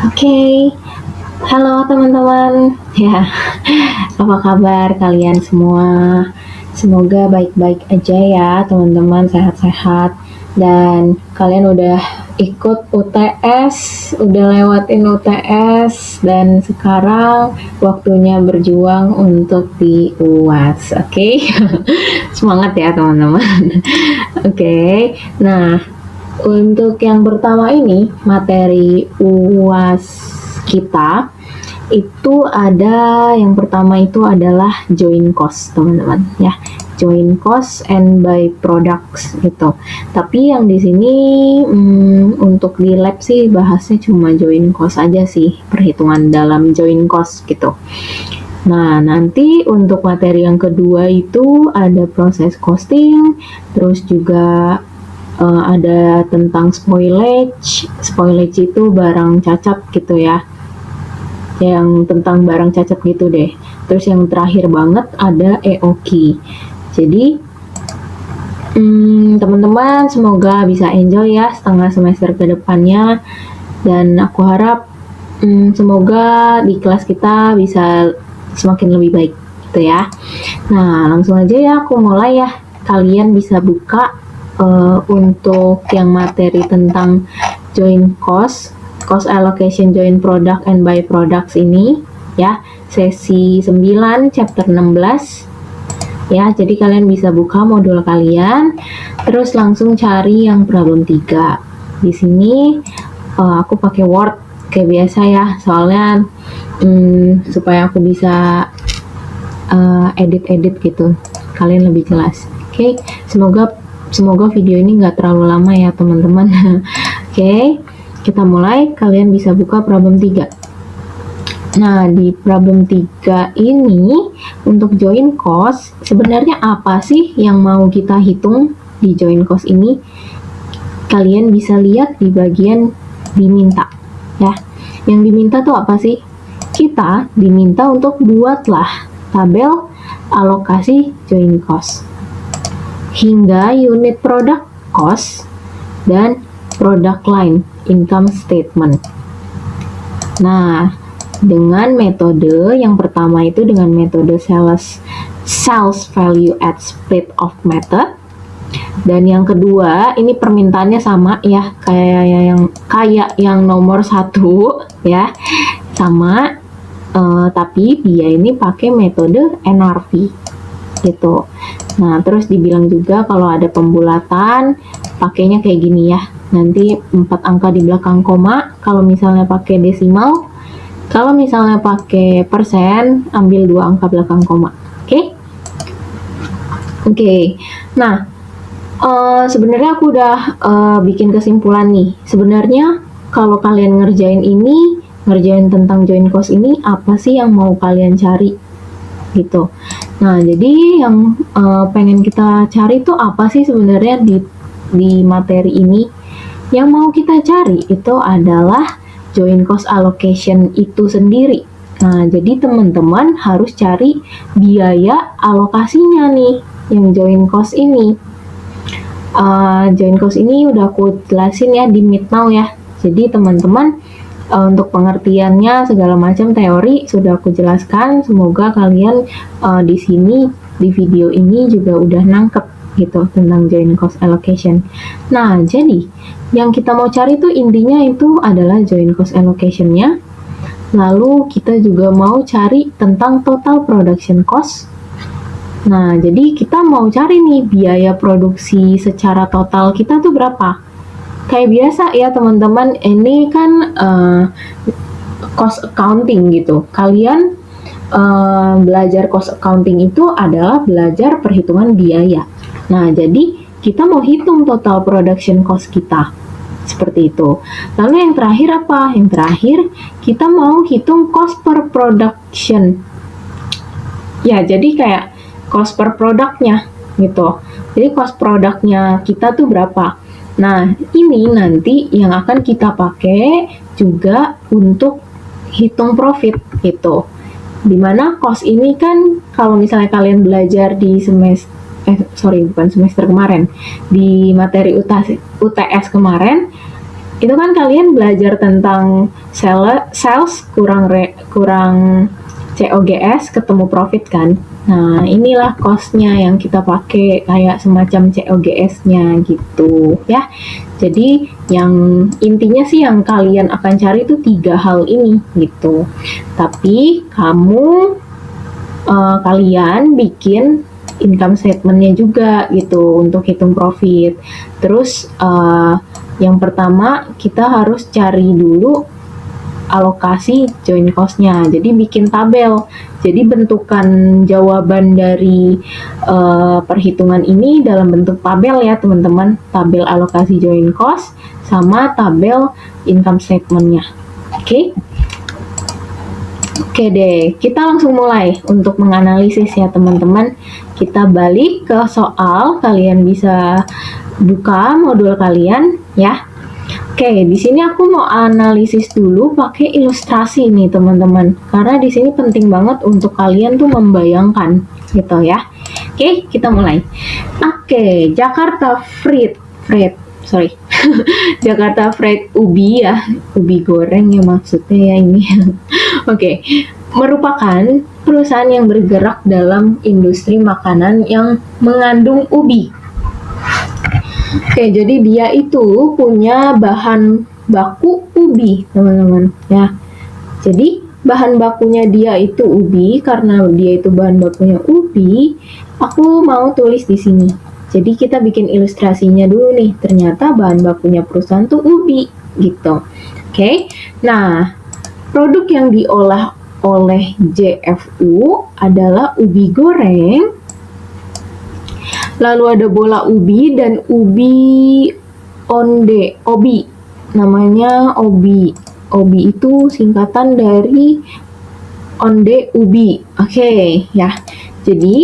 Oke, halo teman-teman. Ya, apa kabar kalian semua? Semoga baik-baik aja ya, teman-teman, sehat-sehat. Dan kalian udah ikut UTS, udah lewatin UTS, dan sekarang waktunya berjuang untuk di UAS. Oke, semangat ya teman-teman. Oke, nah untuk yang pertama ini, materi UAS kita itu ada yang pertama itu adalah join cost, teman-teman ya. Join cost and by products gitu. Tapi yang di sini untuk di lab sih bahasnya cuma join cost aja sih, perhitungan dalam join cost gitu. Nah, nanti untuk materi yang kedua itu ada proses costing, terus juga ada tentang spoilage. Spoilage itu barang cacat gitu ya, yang tentang barang cacat gitu deh. Terus yang terakhir banget ada EOQ. Jadi teman-teman semoga bisa enjoy ya setengah semester ke depannya, dan aku harap semoga di kelas kita bisa semakin lebih baik gitu ya. Nah, langsung aja ya aku mulai ya. Kalian bisa buka untuk yang materi tentang join cost allocation, join product and by products ini ya, sesi 9 chapter 16 ya. Jadi kalian bisa buka modul kalian, terus langsung cari yang problem 3. Di sini aku pakai Word kayak biasa ya, soalnya supaya aku bisa edit-edit gitu, kalian lebih jelas. Oke, semoga video ini nggak terlalu lama ya teman-teman. Oke, kita mulai. Kalian bisa buka problem 3. Nah, di problem 3 ini untuk join cost, sebenarnya apa sih yang mau kita hitung di join cost ini? Kalian bisa lihat di bagian diminta ya. Yang diminta tuh apa sih? Kita diminta untuk buatlah tabel alokasi join cost hingga unit product cost dan product line income statement. Nah, dengan metode yang pertama itu dengan metode sales value at split of method, dan yang kedua ini permintaannya sama ya, kayak yang nomor 1 ya, sama, tapi dia ini pakai metode NRV gitu. Nah, terus dibilang juga kalau ada pembulatan pakainya kayak gini ya. Nanti 4 angka di belakang koma. Kalau misalnya pakai desimal, kalau misalnya pakai persen, ambil 2 angka belakang koma. Oke? Oke. Nah, sebenarnya aku udah bikin kesimpulan nih. Sebenarnya kalau kalian ngerjain tentang join cost ini, apa sih yang mau kalian cari gitu. Nah, jadi yang pengen kita cari itu apa sih sebenarnya di materi ini? Yang mau kita cari itu adalah join cost allocation itu sendiri. Nah, jadi teman-teman harus cari biaya alokasinya nih, yang join cost ini. Join cost ini udah aku jelasin ya di Meet Now ya. Jadi teman-teman untuk pengertiannya segala macam teori sudah aku jelaskan. Semoga kalian di sini di video ini juga udah nangkep gitu tentang join cost allocation. Nah, jadi yang kita mau cari tuh intinya itu adalah join cost allocation-nya. Lalu kita juga mau cari tentang total production cost. Nah, jadi kita mau cari nih biaya produksi secara total kita tuh berapa. Kayak biasa ya teman-teman, ini kan cost accounting gitu. Kalian belajar cost accounting itu adalah belajar perhitungan biaya. Nah, jadi kita mau hitung total production cost kita. Seperti itu. Lalu yang terakhir apa? Yang terakhir kita mau hitung cost per production. Ya, jadi kayak cost per produknya gitu. Jadi cost produknya kita tuh berapa? Nah, ini nanti yang akan kita pakai juga untuk hitung profit gitu. Dimana cost ini kan kalau misalnya kalian belajar di semester kemarin, di materi UTS kemarin, Itu kan kalian belajar tentang sales kurang COGS ketemu profit kan. Nah, inilah cost-nya yang kita pakai kayak semacam COGS-nya gitu ya. Jadi yang intinya sih yang kalian akan cari itu 3 hal ini gitu. Tapi kalian bikin income statement-nya juga gitu untuk hitung profit. Terus yang pertama kita harus cari dulu alokasi joint cost-nya. Jadi bikin tabel. Jadi bentukan jawaban dari perhitungan ini dalam bentuk tabel ya teman-teman. Tabel alokasi joint cost sama tabel income statement-nya. Oke? Oke deh, kita langsung mulai untuk menganalisis ya teman-teman. Kita balik ke soal, kalian bisa buka modul kalian ya. Oke, di sini aku mau analisis dulu pakai ilustrasi nih teman-teman. Karena di sini penting banget untuk kalian tuh membayangkan gitu ya. Oke, kita mulai. Oke, Jakarta Freight, Jakarta Freight ubi ya, ubi goreng ya maksudnya ya ini. Oke, merupakan perusahaan yang bergerak dalam industri makanan yang mengandung ubi. Oke, jadi dia itu punya bahan baku ubi, teman-teman. Ya, jadi bahan bakunya dia itu ubi, karena dia itu bahan bakunya ubi. Aku mau tulis di sini. Jadi kita bikin ilustrasinya dulu nih. Ternyata bahan bakunya perusahaan tuh ubi, gitu. Oke, nah produk yang diolah oleh JFU adalah ubi goreng. Lalu ada bola ubi dan ubi onde, obi. Namanya obi. Obi itu singkatan dari onde ubi. Oke, ya. Jadi,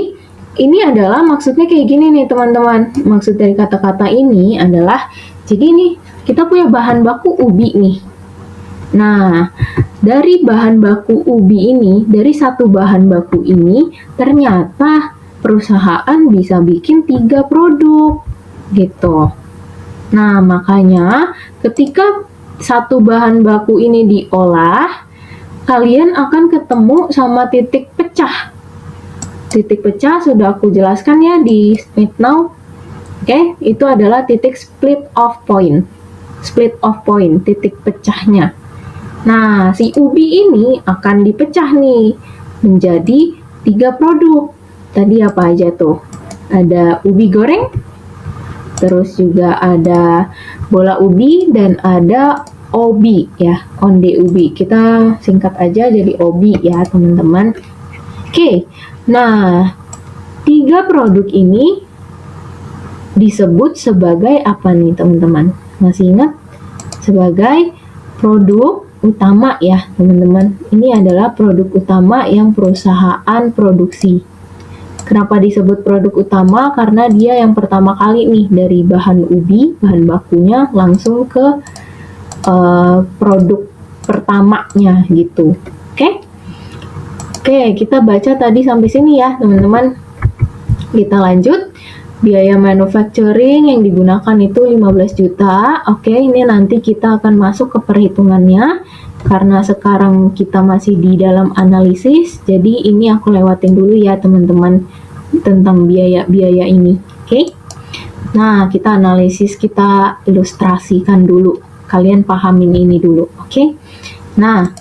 ini adalah maksudnya kayak gini nih, teman-teman. Maksud dari kata-kata ini adalah, jadi nih, kita punya bahan baku ubi nih. Nah, dari bahan baku ubi ini, dari satu bahan baku ini, ternyata perusahaan bisa bikin 3 produk gitu. Nah, makanya ketika satu bahan baku ini diolah, kalian akan ketemu sama titik pecah. Titik pecah sudah aku jelaskan ya di Smith Now. Oke, itu adalah titik split off point. Split off point, titik pecahnya. Nah, si ubi ini akan dipecah nih menjadi 3 produk. Tadi apa aja tuh? Ada ubi goreng, terus juga ada bola ubi, dan ada obi ya, onde ubi. Kita singkat aja jadi obi ya teman-teman. Oke, nah 3 produk ini disebut sebagai apa nih teman-teman? Masih ingat? Sebagai produk utama ya teman-teman. Ini adalah produk utama yang perusahaan produksi. Kenapa disebut produk utama? Karena dia yang pertama kali nih dari bahan ubi, bahan bakunya langsung ke produk pertamanya gitu. Oke? Oke, kita baca tadi sampai sini ya teman-teman. Kita lanjut. Biaya manufacturing yang digunakan itu 15 juta. Oke, ini nanti kita akan masuk ke perhitungannya. Karena sekarang kita masih di dalam analisis, jadi ini aku lewatin dulu ya teman-teman tentang biaya-biaya ini. Oke? Nah, kita analisis, kita ilustrasikan dulu. Kalian pahamin ini dulu. Oke? Nah,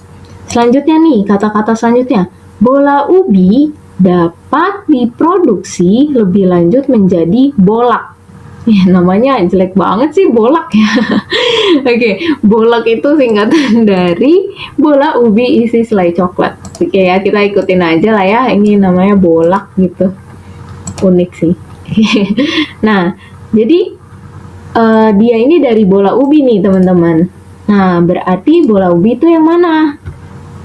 selanjutnya nih, kata-kata selanjutnya. Bola ubi dapat diproduksi lebih lanjut menjadi bolak. Ya, namanya jelek banget sih, bolak ya. Oke, bolak itu singkatan dari bola ubi isi selai coklat. Oke ya, kita ikutin aja lah ya. Ini namanya bolak gitu. Unik sih. Nah, jadi dia ini dari bola ubi nih teman-teman. Nah, berarti bola ubi itu yang mana?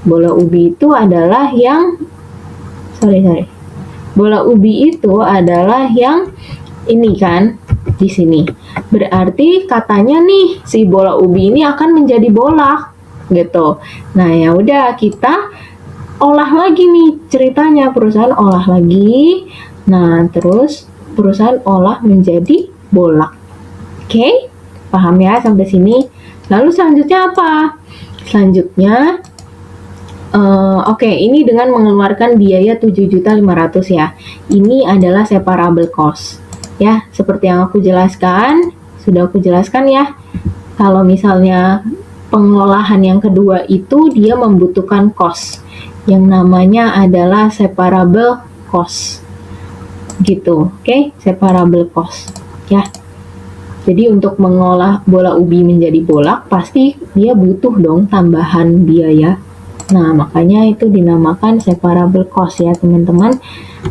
Bola ubi itu adalah yang bola ubi itu adalah yang ini kan, di sini. Berarti katanya nih si bola ubi ini akan menjadi bolak gitu. Nah, ya udah kita olah lagi nih ceritanya, perusahaan olah lagi. Nah, terus perusahaan olah menjadi bolak. Oke? Paham ya sampai sini? Lalu selanjutnya apa? Selanjutnya, oke, ini dengan mengeluarkan biaya 7.500.000 ya. Ini adalah separable cost. Ya, seperti yang aku jelaskan, sudah aku jelaskan ya. Kalau misalnya pengolahan yang kedua itu dia membutuhkan cost. Yang namanya adalah separable cost. Gitu, oke? Separable cost, ya. Jadi untuk mengolah bola ubi menjadi bolak, pasti dia butuh dong tambahan biaya. Nah, makanya itu dinamakan separable cost ya, teman-teman.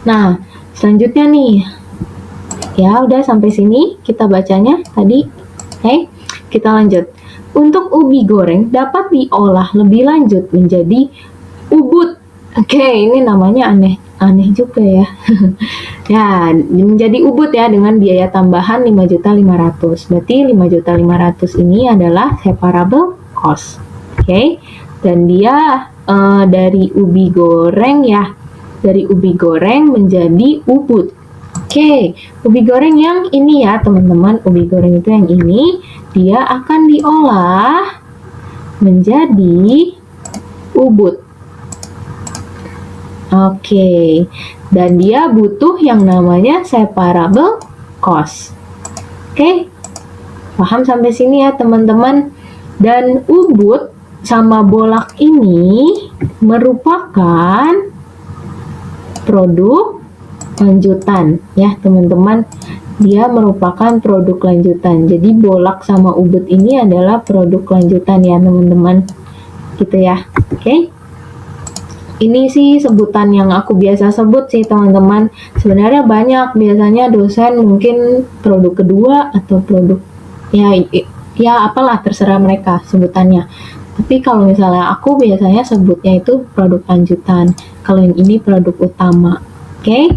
Nah, selanjutnya nih. Ya, udah sampai sini kita bacanya tadi. Oke, kita lanjut. Untuk ubi goreng dapat diolah lebih lanjut menjadi ubud. Oke, ini namanya aneh juga ya. Ya, menjadi ubud ya dengan biaya tambahan 5.500.000. Berarti 5.500.000 ini adalah separable cost. Oke. Dan dia dari ubi goreng ya. Dari ubi goreng menjadi ubud. Oke, ubi goreng yang ini ya, teman-teman. Ubi goreng itu yang ini, dia akan diolah menjadi ubud. Oke, dan dia butuh yang namanya separable cost. Oke, paham sampai sini ya teman-teman? Dan ubud sama bolak ini merupakan produk lanjutan ya teman-teman. Dia merupakan produk lanjutan. Jadi bolak sama ubud ini adalah produk lanjutan ya teman-teman. Gitu ya. Oke. Ini sih sebutan yang aku biasa sebut sih teman-teman. Sebenarnya banyak, biasanya dosen mungkin produk kedua atau produk ya apalah terserah mereka sebutannya. Tapi kalau misalnya aku biasanya sebutnya itu produk lanjutan. Kalau yang ini produk utama. Oke?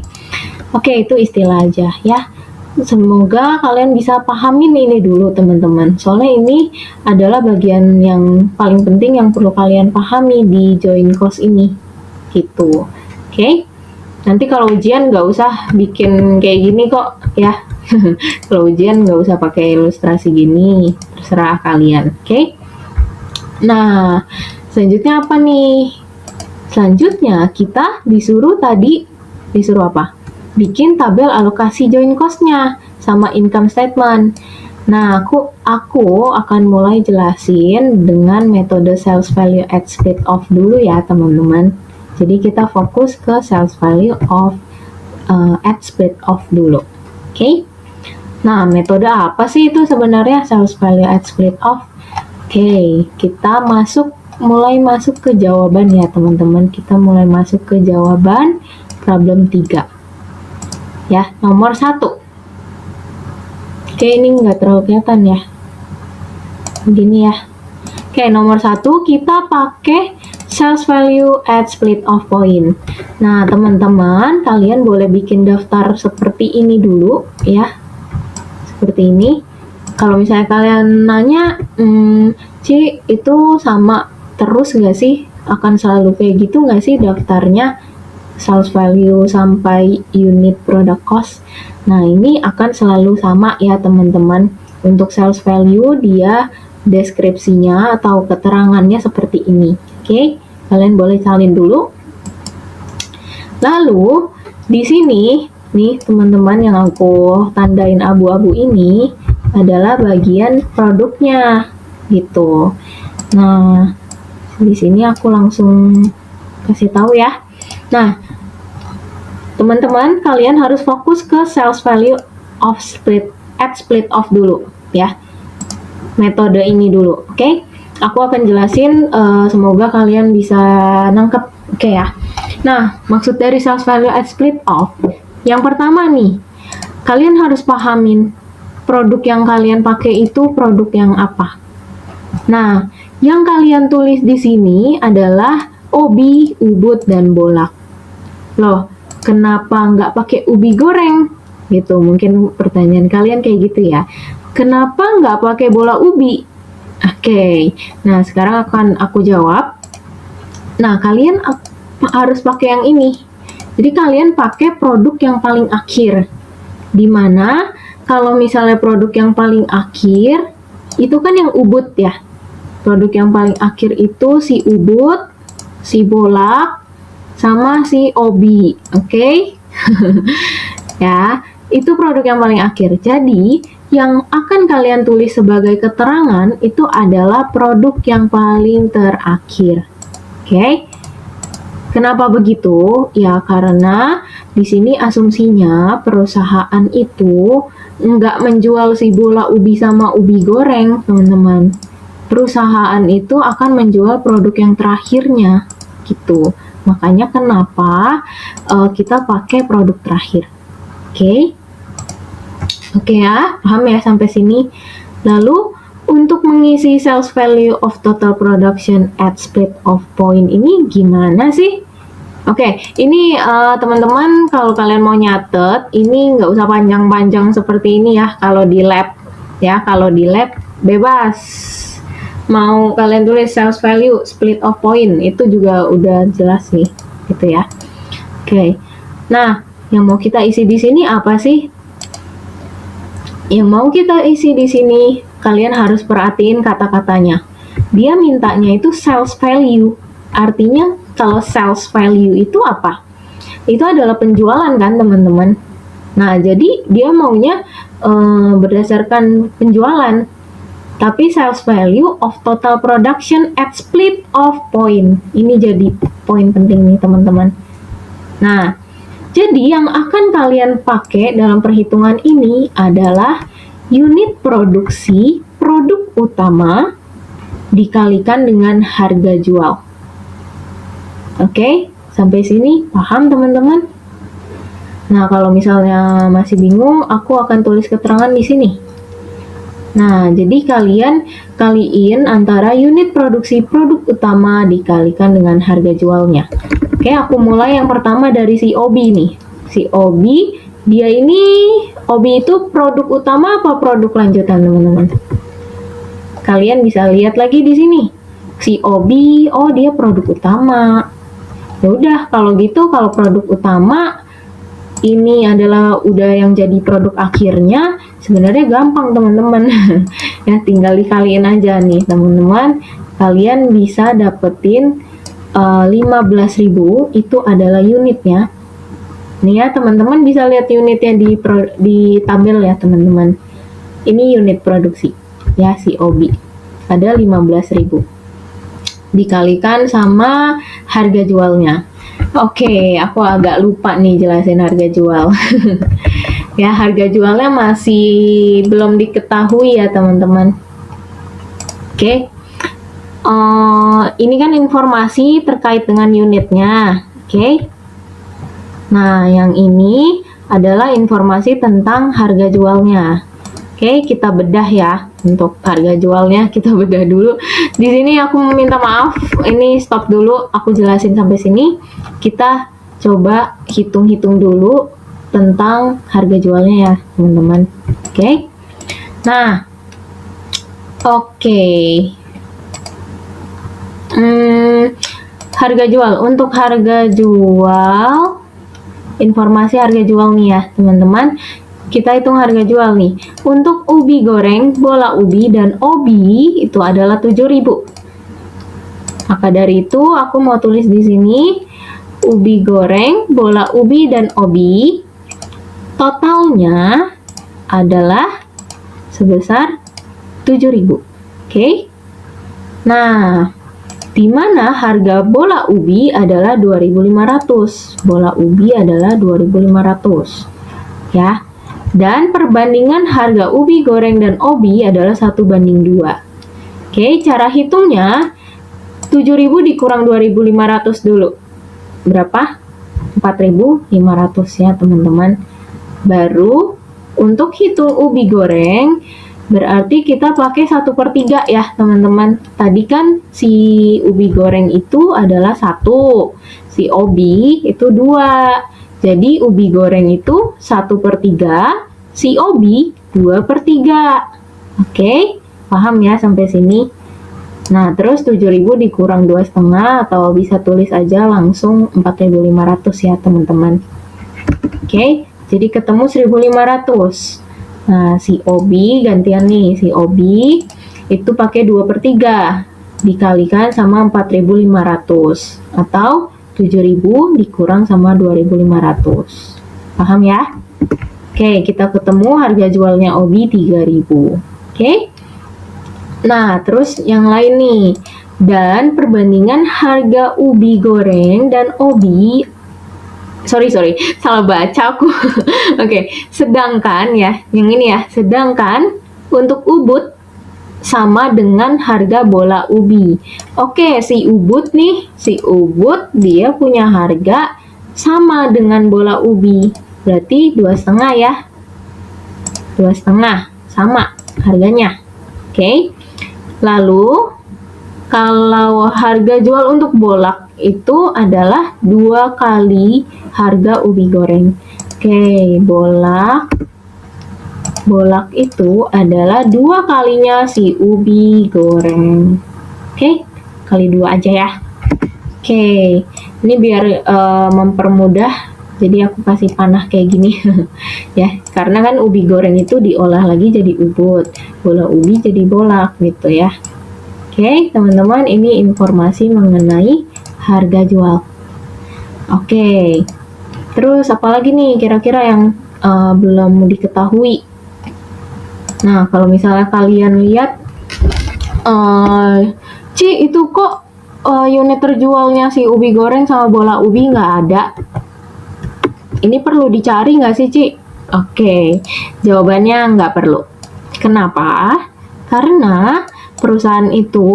Oke, itu istilah aja ya. Semoga kalian bisa pahamin ini dulu teman-teman. Soalnya ini adalah bagian yang paling penting yang perlu kalian pahami di join course ini. Gitu. Oke. Nanti kalau ujian nggak usah bikin kayak gini kok ya. Kalau ujian nggak usah pakai ilustrasi gini. Terserah kalian. Oke. Nah, selanjutnya apa nih? Selanjutnya kita disuruh apa? Bikin tabel alokasi join cost-nya sama income statement. Nah, aku akan mulai jelasin dengan metode sales value at split off dulu ya, teman-teman. Jadi kita fokus ke sales value of at split off dulu. Oke? Nah, metode apa sih itu sebenarnya sales value at split off? Oke, kita mulai masuk ke jawaban ya, teman-teman. Kita mulai masuk ke jawaban problem 3. Ya, nomor 1. Oke, ini nggak terlalu kelihatan ya. Begini ya. Oke, nomor 1 kita pakai sales value at split off point. Nah, teman-teman, kalian boleh bikin daftar seperti ini dulu ya. Seperti ini. Kalau misalnya kalian nanya, Ci, itu sama terus nggak sih? Akan selalu kayak gitu nggak sih daftarnya? Sales value sampai unit product cost. Nah, ini akan selalu sama ya teman-teman. Untuk sales value dia deskripsinya atau keterangannya seperti ini. Oke, kalian boleh salin dulu. Lalu di sini nih teman-teman yang aku tandain abu-abu ini adalah bagian produknya gitu. Nah, di sini aku langsung kasih tahu ya. Nah, teman-teman, kalian harus fokus ke sales value of split off dulu ya. Metode ini dulu, oke? Aku akan jelasin, semoga kalian bisa nangkep, oke ya. Nah, maksud dari sales value at split off, yang pertama nih, kalian harus pahamin produk yang kalian pakai itu produk yang apa. Nah, yang kalian tulis di sini adalah ubi, ubud, dan bolak. Loh, kenapa nggak pakai ubi goreng? Gitu, mungkin pertanyaan kalian kayak gitu ya. Kenapa nggak pakai bola ubi? Oke, nah sekarang akan aku jawab. Nah, kalian harus pakai yang ini. Jadi kalian pakai produk yang paling akhir. Dimana kalau misalnya produk yang paling akhir, itu kan yang ubud ya. Produk yang paling akhir itu si ubud, si bolak, sama si obi. Oke? Ya, itu produk yang paling akhir. Jadi, yang akan kalian tulis sebagai keterangan itu adalah produk yang paling terakhir. Oke? Kenapa begitu? Ya, karena di sini asumsinya perusahaan itu nggak menjual si bola ubi sama ubi goreng, teman-teman. Perusahaan itu akan menjual produk yang terakhirnya, gitu. Makanya kenapa kita pakai produk terakhir. Oke? Oke ya, paham ya sampai sini? Lalu, untuk mengisi sales value of total production at split of point ini gimana sih? Oke, ini teman-teman kalau kalian mau nyatet, ini nggak usah panjang-panjang seperti ini ya kalau di lab. Ya, kalau di lab bebas. Mau kalian tulis sales value, split of point, itu juga udah jelas nih, gitu ya. Oke, nah yang mau kita isi di sini apa sih? Yang mau kita isi di sini, kalian harus perhatiin kata-katanya. Dia mintanya itu sales value. Artinya kalau sales value itu apa? Itu adalah penjualan kan teman-teman. Nah jadi dia maunya berdasarkan penjualan. Tapi sales value of total production at split of point. Ini jadi poin penting nih teman-teman. Nah, jadi yang akan kalian pakai dalam perhitungan ini adalah unit produksi produk utama dikalikan dengan harga jual. Oke, sampai sini paham teman-teman? Nah, kalau misalnya masih bingung, aku akan tulis keterangan di sini. Nah, jadi kalian kaliin antara unit produksi produk utama dikalikan dengan harga jualnya. Oke, aku mulai yang pertama dari si Obi nih. Si Obi, dia ini, Obi itu produk utama apa produk lanjutan, teman-teman? Kalian bisa lihat lagi di sini. Si Obi, oh dia produk utama. Ya udah, kalau gitu, kalau produk utama, ini adalah udah yang jadi produk akhirnya, sebenarnya gampang teman-teman. Ya tinggal dikaliin aja nih teman-teman. Kalian bisa dapetin 15.000 itu adalah unitnya. Nih ya teman-teman bisa lihat unitnya di tabel ya teman-teman. Ini unit produksi ya si Obi. Ada 15.000. Dikalikan sama harga jualnya. Oke, aku agak lupa nih jelasin harga jual. Ya, harga jualnya masih belum diketahui ya, teman-teman. Oke. Ini kan informasi terkait dengan unitnya. Oke. Nah, yang ini adalah informasi tentang harga jualnya. Oke, kita bedah ya. Untuk harga jualnya kita bedah dulu. Di sini aku meminta maaf, ini stop dulu, aku jelasin sampai sini. Kita coba hitung-hitung dulu tentang harga jualnya ya, teman-teman. Oke. Nah, oke. Harga jual. Untuk harga jual, informasi harga jual nih ya, teman-teman. Kita hitung harga jual nih. Untuk ubi goreng, bola ubi, dan obi itu adalah 7.000. Maka dari itu aku mau tulis di sini ubi goreng, bola ubi, dan obi totalnya adalah sebesar 7.000. Oke. Nah, di mana harga bola ubi adalah 2.500. Bola ubi adalah 2.500. Ya. Dan perbandingan harga ubi goreng dan obi adalah 1:2. Oke, cara hitungnya 7.000 dikurang 2.500 dulu. Berapa? 4.500 ya, teman-teman. Baru untuk hitung ubi goreng berarti kita pakai 1/3 ya, teman-teman. Tadi kan si ubi goreng itu adalah 1, si obi itu 2. Jadi ubi goreng itu 1/3, si obi 2/3. Oke, paham ya sampai sini? Nah, terus 7.000 dikurang 2,5 atau bisa tulis aja langsung 4.500 ya, teman-teman. Oke, jadi ketemu 1.500. Nah, si obi gantian nih, si obi itu pakai 2/3. dikalikan sama 4.500 atau 7.000 dikurang sama 2.500. Paham ya? Oke, kita ketemu harga jualnya Obi 3.000. Oke. Nah, terus yang lain nih. Dan perbandingan harga ubi goreng dan Obi, sorry, salah baca aku. Oke, sedangkan ya, yang ini ya, sedangkan untuk ubud sama dengan harga bola ubi. Oke, si ubud dia punya harga sama dengan bola ubi. Berarti 2,5 ya. 2,5 sama harganya. Oke. Lalu kalau harga jual untuk bolak itu adalah 2 kali harga ubi goreng. Oke, bolak itu adalah 2 kalinya si ubi goreng. Oke, kali 2 aja ya. Oke, ini biar mempermudah, jadi aku kasih panah kayak gini ya, karena kan ubi goreng itu diolah lagi jadi ubud, bola ubi jadi bolak gitu ya. Oke, teman-teman, ini informasi mengenai harga jual. Oke, terus apalagi nih kira-kira yang belum diketahui? Nah, kalau misalnya kalian lihat, Ci, itu kok unit terjualnya si ubi goreng sama bola ubi nggak ada? Ini perlu dicari nggak sih, Ci? Oke, jawabannya nggak perlu. Kenapa? Karena perusahaan itu,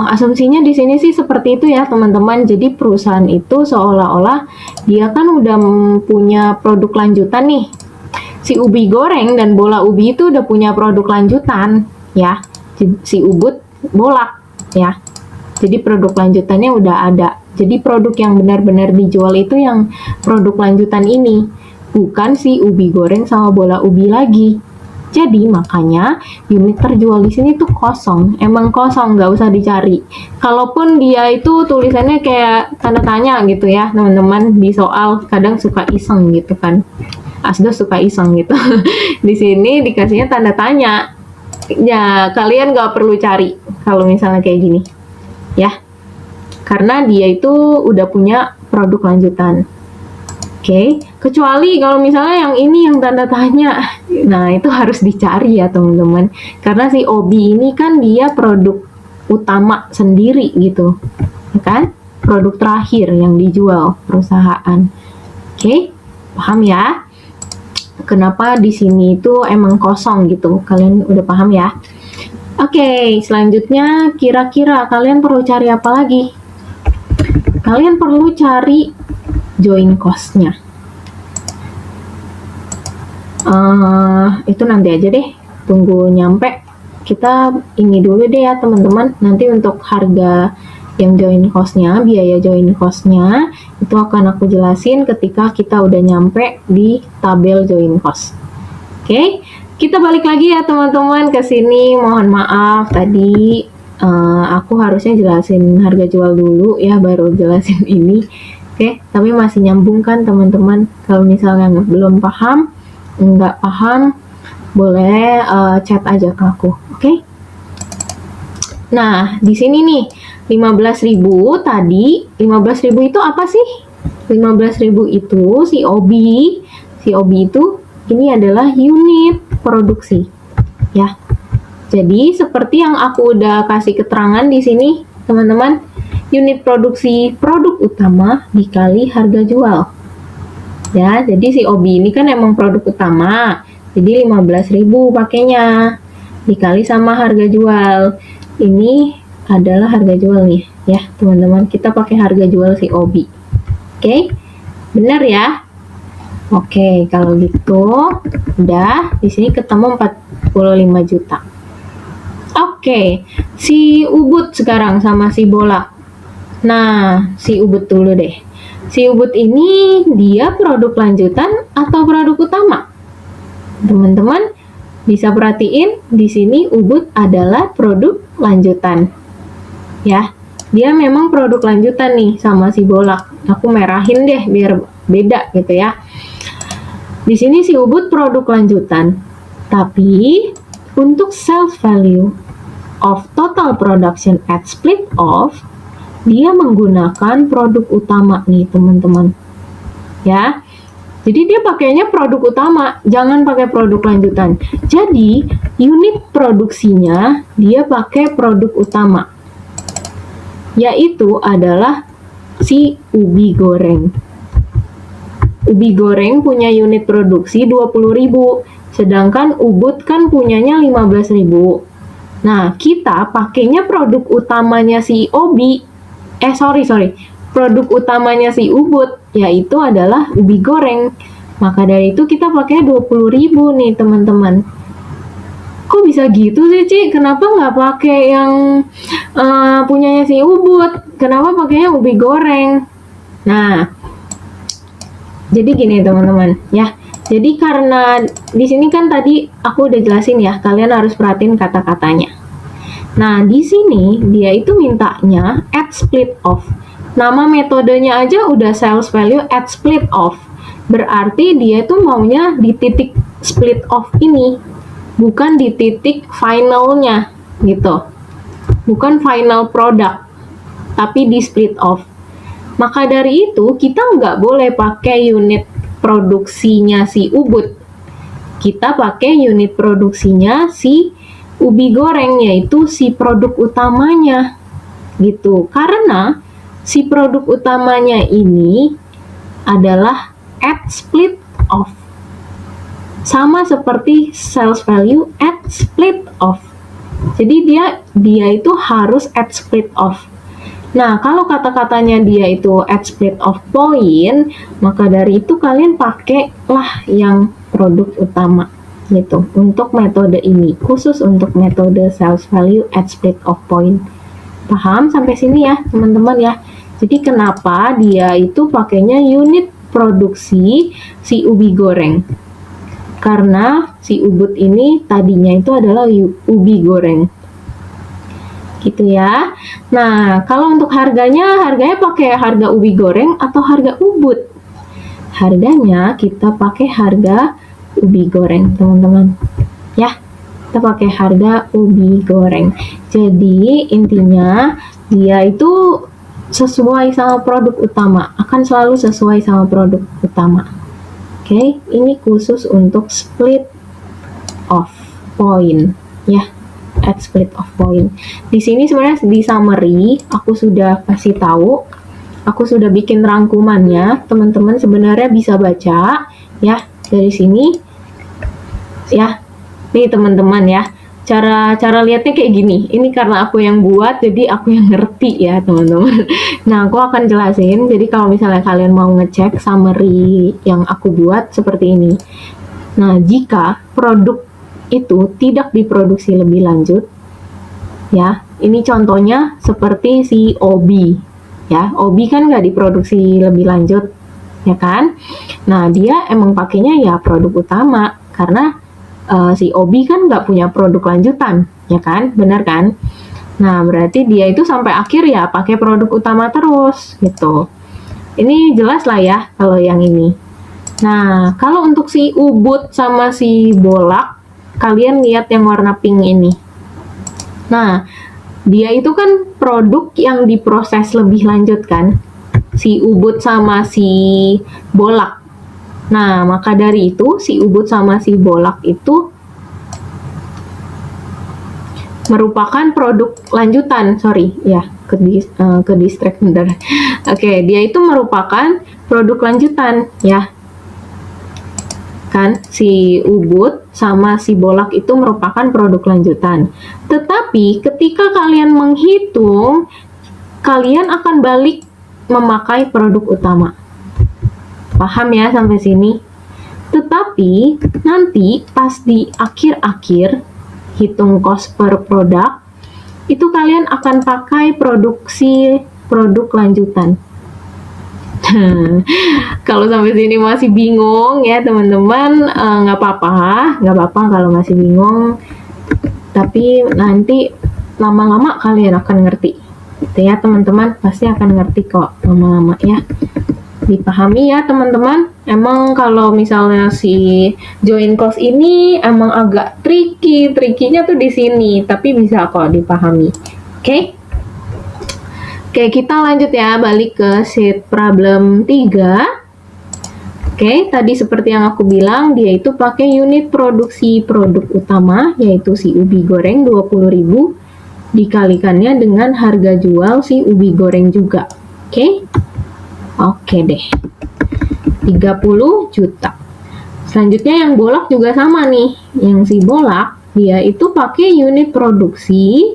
asumsinya di sini sih seperti itu ya, teman-teman. Jadi perusahaan itu seolah-olah dia kan udah punya produk lanjutan nih. Si ubi goreng dan bola ubi itu udah punya produk lanjutan ya. Si ubud bolak ya. Jadi produk lanjutannya udah ada. Jadi produk yang benar-benar dijual itu yang produk lanjutan ini, bukan si ubi goreng sama bola ubi lagi. Jadi makanya unit terjual di sini tuh kosong, emang kosong, nggak usah dicari. Kalaupun dia itu tulisannya kayak tanda tanya gitu ya, teman-teman, di soal kadang suka iseng gitu kan. Asdos suka iseng gitu. Di sini dikasihnya tanda tanya. Ya, kalian nggak perlu cari kalau misalnya kayak gini. Ya. Karena dia itu udah punya produk lanjutan. Oke, kecuali kalau misalnya yang ini yang tanda tanya, nah itu harus dicari ya teman-teman. Karena si Obi ini kan dia produk utama sendiri gitu, ya kan? Produk terakhir yang dijual perusahaan. Oke, paham ya? Kenapa di sini itu emang kosong gitu? Kalian udah paham ya? Oke, selanjutnya kira-kira kalian perlu cari apa lagi? Kalian perlu cari join cost-nya. Itu nanti aja deh, tunggu nyampe. Kita ini dulu deh ya teman-teman. Nanti untuk harga yang join cost-nya, biaya join cost-nya, itu akan aku jelasin ketika kita udah nyampe di tabel join cost. Oke, kita balik lagi ya teman-teman ke sini. Mohon maaf tadi aku harusnya jelasin harga jual dulu ya, baru jelasin ini. Oke, tapi masih nyambung kan teman-teman? Kalau misalnya belum paham, nggak paham, boleh chat aja ke aku. Oke? Nah, di sini nih 15.000 tadi, 15.000 itu apa sih? 15.000 itu si Obi itu ini adalah unit produksi. Ya. Jadi seperti yang aku udah kasih keterangan di sini, teman-teman, unit produksi produk utama dikali harga jual. Ya, jadi si Obi ini kan emang produk utama. Jadi 15.000 pakainya dikali sama harga jual. Ini adalah harga jual nih, ya, teman-teman. Kita pakai harga jual si Obi. Oke? Benar ya? Oke, kalau gitu udah di sini ketemu 45 juta. Oke, si ubud sekarang sama si bola. Nah, si ubud dulu deh. Si ubud ini dia produk lanjutan atau produk utama? Teman-teman bisa perhatiin di sini ubud adalah produk lanjutan. Ya, dia memang produk lanjutan nih sama si bolak. Aku merahin deh biar beda gitu ya. Di sini si ubud produk lanjutan. Tapi untuk sales value of total production at split off, dia menggunakan produk utama nih teman-teman. Ya, jadi dia pakainya produk utama, jangan pakai produk lanjutan. Jadi unit produksinya dia pakai produk utama, yaitu adalah si ubi goreng. Ubi goreng punya unit produksi 20.000, sedangkan ubud kan punyanya 15.000. Nah, kita pakainya produk utamanya si produk utamanya si ubud, yaitu adalah ubi goreng. Maka dari itu kita pakai 20.000 nih teman-teman. Kok bisa gitu sih, Ci? Kenapa nggak pakai yang punyanya si ubud? Kenapa pakainya ubi goreng? Nah, jadi gini teman-teman, ya. Jadi karena di sini kan tadi aku udah jelasin ya, kalian harus perhatiin kata-katanya. Nah, di sini dia itu mintanya at split off. Nama metodenya aja udah sales value at split off. Berarti dia itu maunya di titik split off ini, bukan di titik finalnya gitu. Bukan final product, tapi di split off. Maka dari itu kita nggak boleh pakai unit produksinya si ubud. Kita pakai unit produksinya si ubi goreng, yaitu si produk utamanya gitu. Karena si produk utamanya ini adalah at split off. Sama seperti sales value at split off. Jadi dia itu harus at split off. Nah, kalau kata-katanya dia itu at split off point, maka dari itu kalian pakailah yang produk utama gitu untuk metode ini, khusus untuk metode sales value at split off point. Paham sampai sini ya teman-teman ya? Jadi kenapa dia itu pakainya unit produksi si ubi goreng? Karena si ubud ini tadinya itu adalah ubi goreng. Gitu ya. Nah, kalau untuk harganya pakai harga ubi goreng atau harga ubud? Harganya kita pakai harga ubi goreng, teman-teman. Ya, kita pakai harga ubi goreng. Jadi, intinya dia itu sesuai sama produk utama, akan selalu sesuai sama produk utama. Oke, ini khusus untuk split off point, ya. At split off point. Di sini sebenarnya di summary aku sudah kasih tahu, aku sudah bikin rangkumannya. Teman-teman sebenarnya bisa baca ya dari sini. Ya. Nih teman-teman ya. Cara lihatnya kayak gini. Ini karena aku yang buat jadi aku yang ngerti ya, teman-teman. Nah, aku akan jelasin. Jadi kalau misalnya kalian mau ngecek summary yang aku buat seperti ini. Nah, jika produk itu tidak diproduksi lebih lanjut, ya, ini contohnya seperti si obi, ya, obi kan nggak diproduksi lebih lanjut, ya kan? Nah, dia emang pakainya ya produk utama, karena si obi kan nggak punya produk lanjutan, ya kan? Benar kan? Nah, berarti dia itu sampai akhir ya pakai produk utama terus, gitu. Ini jelas lah ya kalau yang ini. Nah, kalau untuk si ubud sama si bolak, kalian lihat yang warna pink ini. Nah, dia itu kan produk yang diproses lebih lanjut kan, si ubud sama si bolak. Nah, maka dari itu si ubud sama si bolak itu merupakan produk lanjutan. Ke distract bentar. Oke, dia itu merupakan produk lanjutan ya. Kan si ubud sama si bolak itu merupakan produk lanjutan. Tetapi ketika kalian menghitung, kalian akan balik memakai produk utama. Paham ya sampai sini? Tetapi nanti pas di akhir-akhir hitung cost per produk, itu kalian akan pakai produksi produk lanjutan. Kalau sampai sini masih bingung ya teman-teman, nggak apa-apa kalau masih bingung, tapi nanti lama-lama kalian akan ngerti gitu ya teman-teman, pasti akan ngerti kok lama-lama ya. Dipahami ya teman-teman. Emang kalau misalnya si join cost ini emang agak tricky, trikinya tuh di sini, tapi bisa kok dipahami. Oke? Oke, kita lanjut ya, balik ke sheet problem 3. Oke, tadi seperti yang aku bilang, dia itu pakai unit produksi produk utama, yaitu si ubi goreng 20.000, dikalikannya dengan harga jual si ubi goreng juga. Oke? Oke deh. 30 juta. Selanjutnya yang bolak juga sama nih. Yang si bolak, dia itu pakai unit produksi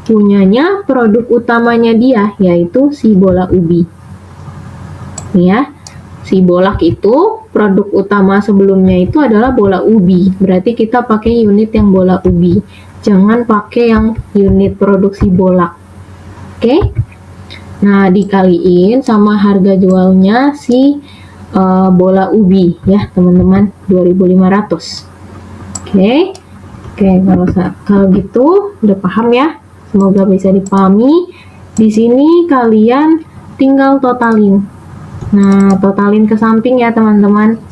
punyanya produk utamanya dia, yaitu si bola ubi. Nih ya, si bolak itu produk utama sebelumnya itu adalah bola ubi. Berarti kita pakai unit yang bola ubi. Jangan pakai yang unit produksi bolak. Oke? Nah, dikaliin sama harga jualnya si bola ubi ya teman-teman, 2.500. Oke, kalau gitu udah paham ya, semoga bisa dipahami. Di sini kalian tinggal totalin. Nah, totalin ke samping ya teman-teman.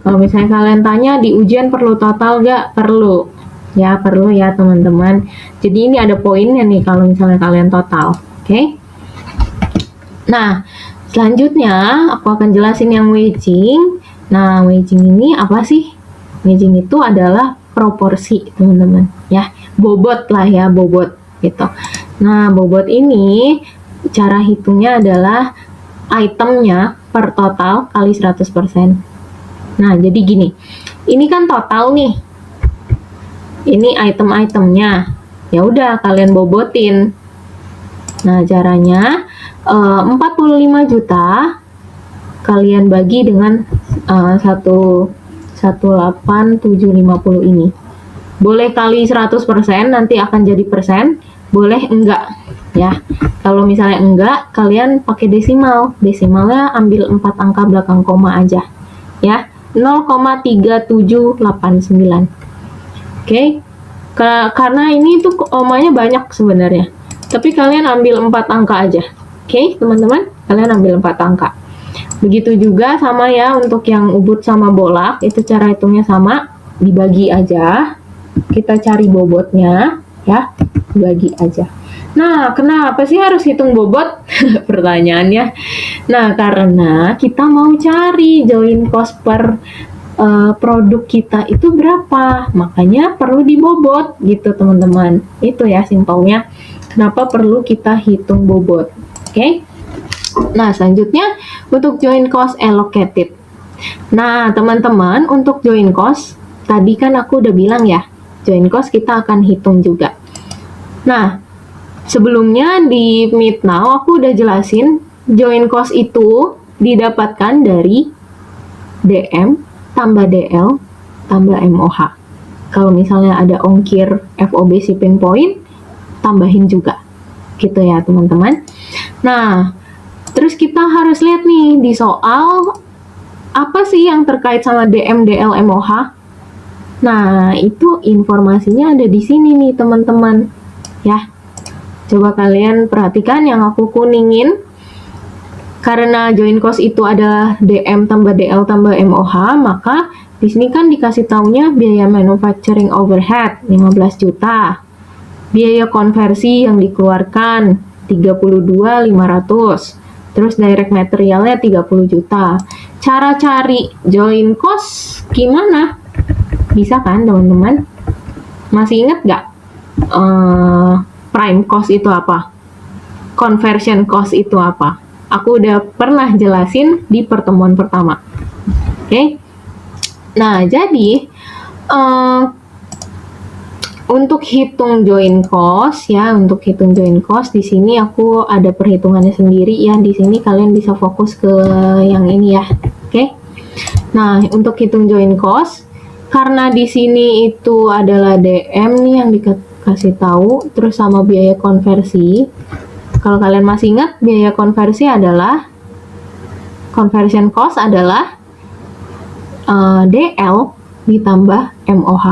Kalau misalnya kalian tanya di ujian perlu total gak? Perlu ya, perlu ya teman-teman. Jadi ini ada poinnya nih kalau misalnya kalian total. Oke. Nah, selanjutnya aku akan jelasin yang wedging. Nah, wedging ini apa sih? Wedging itu adalah proporsi, teman-teman. Ya, bobot lah ya, bobot gitu. Nah, bobot ini cara hitungnya adalah itemnya per total kali 100%. Nah, jadi gini. Ini kan total nih. Ini item-itemnya. Ya udah, kalian bobotin. Nah, caranya 45 juta kalian bagi dengan 18750 ini. Boleh kali 100%, nanti akan jadi persen, boleh enggak ya. Kalau misalnya enggak, kalian pakai desimal. Desimalnya ambil 4 angka belakang koma aja ya. 0,3789. Oke. Karena ini tuh komanya banyak sebenarnya. Tapi kalian ambil 4 angka aja. Oke, teman-teman, kalian ambil 4 angka. Begitu juga sama ya untuk yang ubud sama bolak, itu cara hitungnya sama, dibagi aja. Kita cari bobotnya, ya, dibagi aja. Nah, kenapa sih harus hitung bobot? Pertanyaannya. Nah, karena kita mau cari join cost per produk kita itu berapa, makanya perlu dibobot gitu teman-teman. Itu ya simpelnya. Kenapa perlu kita hitung bobot? Oke. Nah, selanjutnya untuk join cost allocated. Nah, teman-teman, untuk join cost tadi kan aku udah bilang ya, join cost kita akan hitung juga. Nah, sebelumnya di Meet Now aku udah jelasin join cost itu didapatkan dari DM tambah DL tambah MOH. Kalau misalnya ada ongkir FOB shipping point, tambahin juga. Gitu ya, teman-teman. Nah, terus kita harus lihat nih di soal apa sih yang terkait sama DM, DL, MOH. Nah, itu informasinya ada di sini nih, teman-teman. Ya. Coba kalian perhatikan yang aku kuningin. Karena join cost itu adalah DM tambah DL tambah MOH, maka di sini kan dikasih taunya biaya manufacturing overhead 15 juta. Biaya konversi yang dikeluarkan 32.500. Terus direct materialnya 30 juta. Cara cari join cost gimana? Bisa kan teman-teman? Masih ingat nggak? Prime cost itu apa? Conversion cost itu apa? Aku udah pernah jelasin di pertemuan pertama. Oke? Nah, jadi untuk hitung join cost ya, untuk hitung join cost di sini aku ada perhitungannya sendiri ya. Di sini kalian bisa fokus ke yang ini ya. Oke. Nah, untuk hitung join cost karena di sini itu adalah DM nih yang dikasih tahu, terus sama biaya konversi. Kalau kalian masih ingat, biaya konversi adalah conversion cost adalah DL ditambah MOH.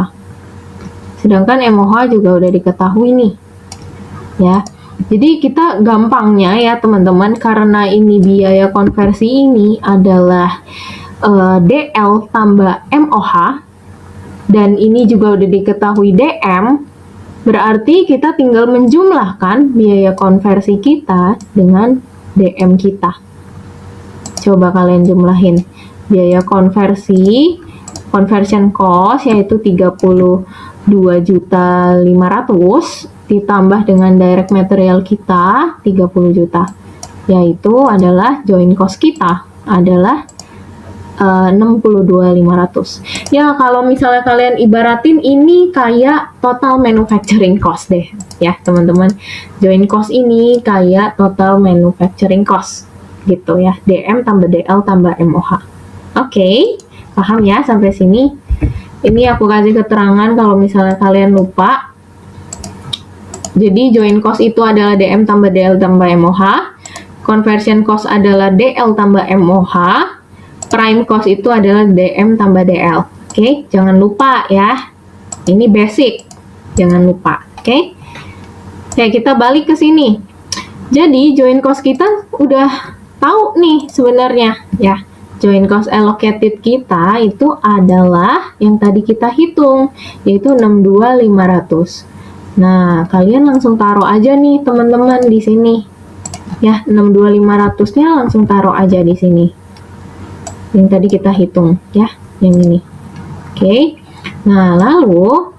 Sedangkan MOH juga udah diketahui nih. Ya. Jadi kita gampangnya ya teman-teman, karena ini biaya konversi ini adalah DL tambah MOH, dan ini juga udah diketahui DM, berarti kita tinggal menjumlahkan biaya konversi kita dengan DM kita. Coba kalian jumlahin. Biaya konversi, conversion cost yaitu 32.500 ditambah dengan direct material kita 30 juta. Yaitu adalah joint cost kita adalah 62.500. Ya, kalau misalnya kalian ibaratin ini kayak total manufacturing cost deh ya teman-teman. Joint cost ini kayak total manufacturing cost gitu ya. DM tambah DL tambah MOH. Oke, paham ya sampai sini? Ini aku kasih keterangan kalau misalnya kalian lupa. Jadi joint cost itu adalah DM tambah DL tambah MOH. Conversion cost adalah DL tambah MOH. Prime cost itu adalah DM tambah DL. Oke, jangan lupa ya. Ini basic. Jangan lupa. Oke. Ya, kita balik ke sini. Jadi, joint cost kita udah tahu nih sebenarnya ya. Joint cost allocated kita itu adalah yang tadi kita hitung, yaitu 62.500. Nah, kalian langsung taruh aja nih teman-teman di sini. Ya, 62.500-nya langsung taruh aja di sini. Yang tadi kita hitung ya, yang ini. Oke. Nah, lalu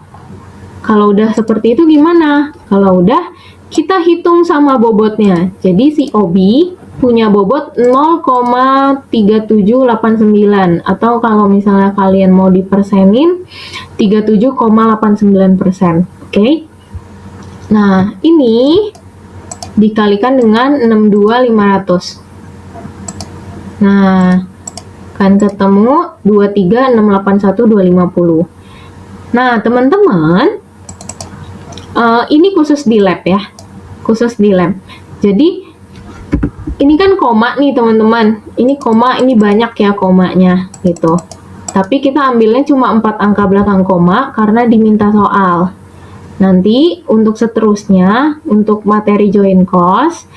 kalau udah seperti itu gimana? Kalau udah, kita hitung sama bobotnya. Jadi si Obi punya bobot 0,3789, atau kalau misalnya kalian mau dipersenin 37,89%. Oke. Nah, ini dikalikan dengan 62.500. Nah, kan ketemu 23.681.250. Nah, teman-teman, ini khusus di lab ya. Khusus di lab. Jadi, ini kan koma nih teman-teman. Ini koma, ini banyak ya komanya gitu. Tapi kita ambilnya cuma 4 angka belakang koma karena diminta soal. Nanti untuk seterusnya, untuk materi joint cost,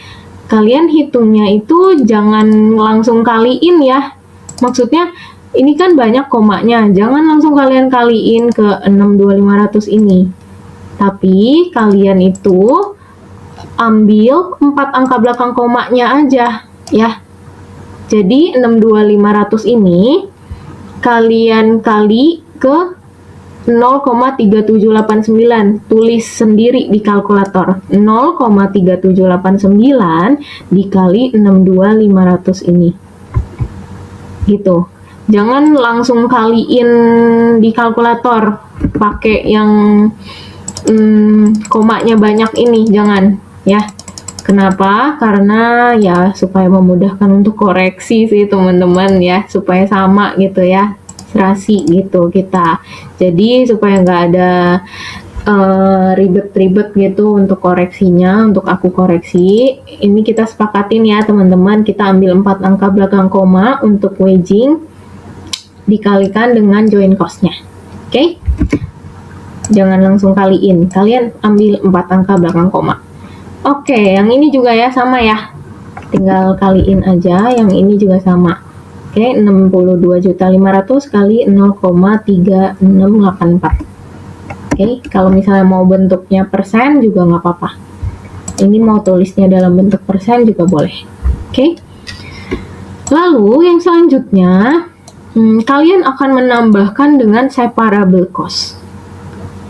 kalian hitungnya itu jangan langsung kaliin ya. Maksudnya ini kan banyak komanya, jangan langsung kalian kaliin ke 62.500 ini. Tapi kalian itu ambil 4 angka belakang komanya aja ya. Jadi 62.500 ini kalian kali ke 0,3789, tulis sendiri di kalkulator. 0,3789 dikali 62.500 ini. Gitu. Jangan langsung kaliin di kalkulator pakai yang komanya banyak ini, jangan ya. Kenapa? Karena ya supaya memudahkan untuk koreksi sih teman-teman ya, supaya sama gitu ya, serasi gitu kita. Jadi supaya nggak ada ribet-ribet gitu untuk koreksinya, untuk aku koreksi. Ini kita sepakatin ya teman-teman, kita ambil 4 angka belakang koma untuk waging dikalikan dengan joint cost-nya. Oke? Jangan langsung kaliin, kalian ambil 4 angka belakang koma. Oke, yang ini juga ya sama ya. Tinggal kaliin aja, yang ini juga sama. Oke, 62.500 kali 0,3684. Oke, kalau misalnya mau bentuknya persen juga nggak apa-apa. Ini mau tulisnya dalam bentuk persen juga boleh. Oke. Lalu yang selanjutnya, kalian akan menambahkan dengan separable cost.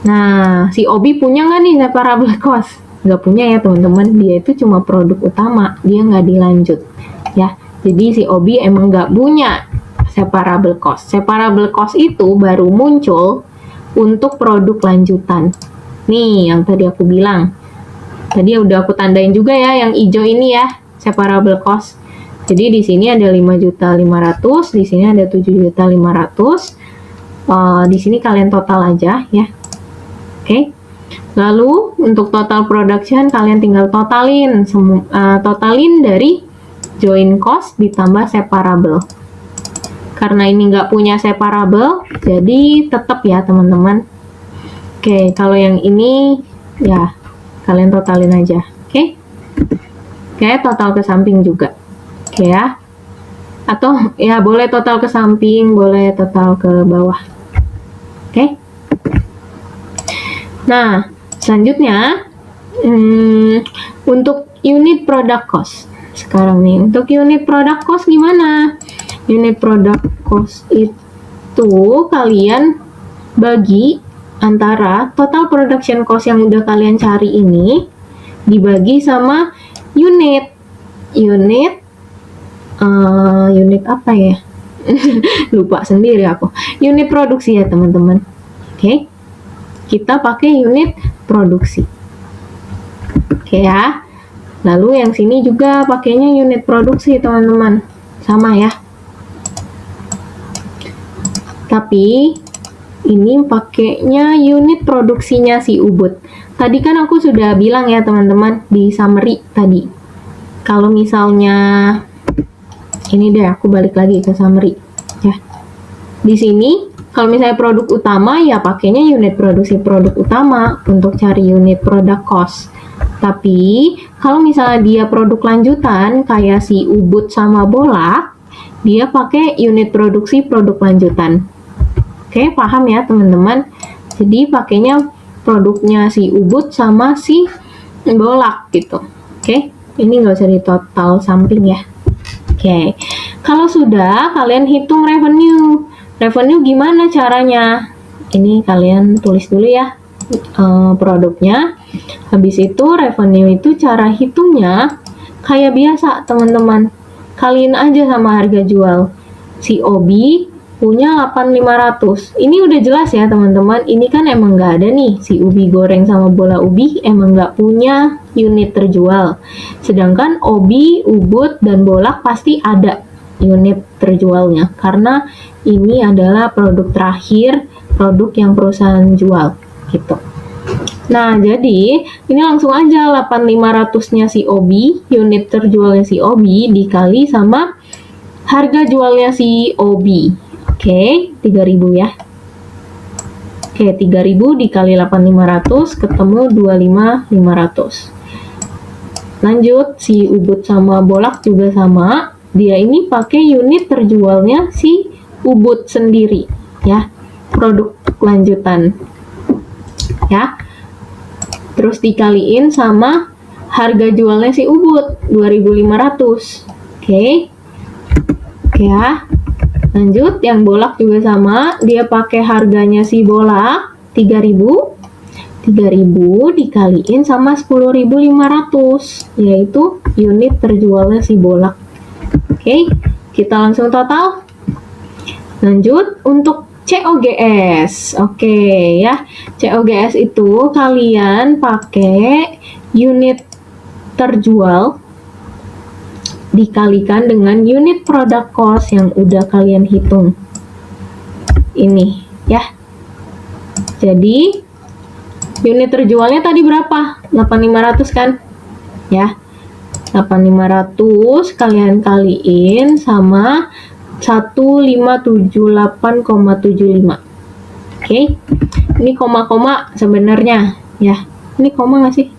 Nah, si Obi punya nggak nih separable cost? Nggak punya ya teman-teman, dia itu cuma produk utama, dia nggak dilanjut. Ya, jadi si Obi emang nggak punya separable cost. Separable cost itu baru muncul untuk produk lanjutan. Nih, yang tadi aku bilang. Tadi udah aku tandain juga ya, yang hijau ini ya, separable cost. Jadi di sini ada 5.500.000, di sini ada 7.500.000. Di sini kalian total aja ya. Oke. Lalu untuk total production kalian tinggal totalin dari joint cost ditambah separable. Karena ini nggak punya separable, jadi tetap ya teman-teman. Oke, kalau yang ini ya kalian totalin aja. Oke. Oke, total ke samping juga. Oke ya. Atau ya boleh total ke samping, boleh total ke bawah. Oke. Nah, selanjutnya untuk unit product cost. Sekarang nih, untuk unit product cost gimana? Unit product cost itu kalian bagi antara total production cost yang udah kalian cari ini dibagi sama unit apa ya? Lupa sendiri aku. Unit produksi ya teman-teman. Oke. Kita pakai unit produksi. Oke ya. Lalu yang sini juga pakainya unit produksi teman-teman. Sama ya. Tapi ini pakainya unit produksinya si Ubud. Tadi kan aku sudah bilang ya teman-teman di summary tadi. Kalau misalnya ini deh, aku balik lagi ke summary ya. Di sini kalau misalnya produk utama ya pakainya unit produksi produk utama untuk cari unit product cost. Tapi kalau misalnya dia produk lanjutan kayak si Ubud sama Bolak, dia pakai unit produksi produk lanjutan. Oke, paham ya teman-teman? Jadi pakainya produknya si Ubud sama si Bolak gitu. Oke, ini nggak usah di total samping ya. Oke, kalau sudah kalian hitung revenue. Revenue gimana caranya? Ini kalian tulis dulu ya produknya. Habis itu revenue itu cara hitungnya kayak biasa teman-teman. Kalian aja sama harga jual. Si Obi punya 8.500. Ini udah jelas ya teman-teman. Ini kan emang nggak ada nih. Si ubi goreng sama bola ubi emang nggak punya unit terjual. Sedangkan Obi, Ubud, dan Bolak pasti ada unit terjualnya. Karena ini adalah produk terakhir, produk yang perusahaan jual gitu. Nah, jadi ini langsung aja 8.500-nya si Obi, unit terjualnya si Obi dikali sama harga jualnya si Obi. Oke, 3.000 ya. Oke, 3.000 dikali 8.500 ketemu 25.500. Lanjut, si Ubud sama Bolak juga sama. Dia ini pakai unit terjualnya si Ubud sendiri ya, produk lanjutan ya. Terus dikaliin sama harga jualnya si Ubud 2.500. Oke ya. Lanjut, yang Bolak juga sama, dia pakai harganya si Bolak 3.000 dikaliin sama 10.500, yaitu unit terjualnya si Bolak. Oke, kita langsung total. Lanjut untuk COGS. Oke ya, COGS itu kalian pakai unit terjual dikalikan dengan unit product cost yang udah kalian hitung. Ini ya. Jadi unit terjualnya tadi berapa? 8.500 kan? Ya. 8.500 kalian kaliin sama 1578,75. Oke. Ini koma-koma sebenarnya ya. Ini koma nggak sih?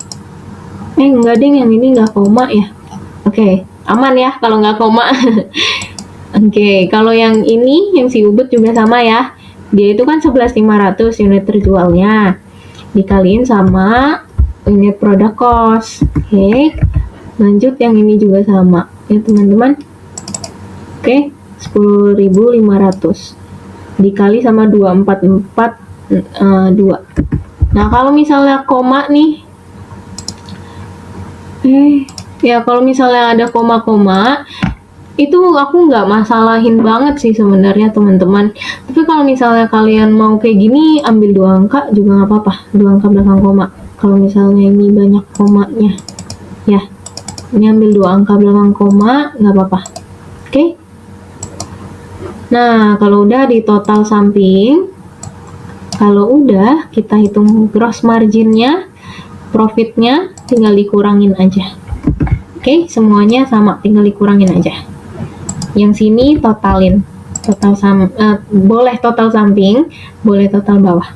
Enggak ding, yang ini nggak koma ya. Oke, aman ya kalau nggak koma. Oke, kalau yang ini, yang si Ubud juga sama ya. Dia itu kan 11.500 unit terjualnya. Dikaliin sama unit product cost. Oke. Lanjut yang ini juga sama ya teman-teman. Oke, 10.500 dikali sama 244 Nah, kalau misalnya koma nih, ya kalau misalnya ada koma-koma, itu aku nggak masalahin banget sih sebenarnya teman-teman. Tapi kalau misalnya kalian mau kayak gini, ambil 2 angka juga nggak apa-apa, 2 angka belakang koma. Kalau misalnya ini banyak komanya, ya, ini ambil 2 angka belakang koma, nggak apa-apa. Oke. Nah, kalau udah di total samping, kalau udah kita hitung gross marginnya, profitnya, tinggal dikurangin aja. Oke, semuanya sama, tinggal dikurangin aja. Yang sini totalin, boleh total samping, boleh total bawah.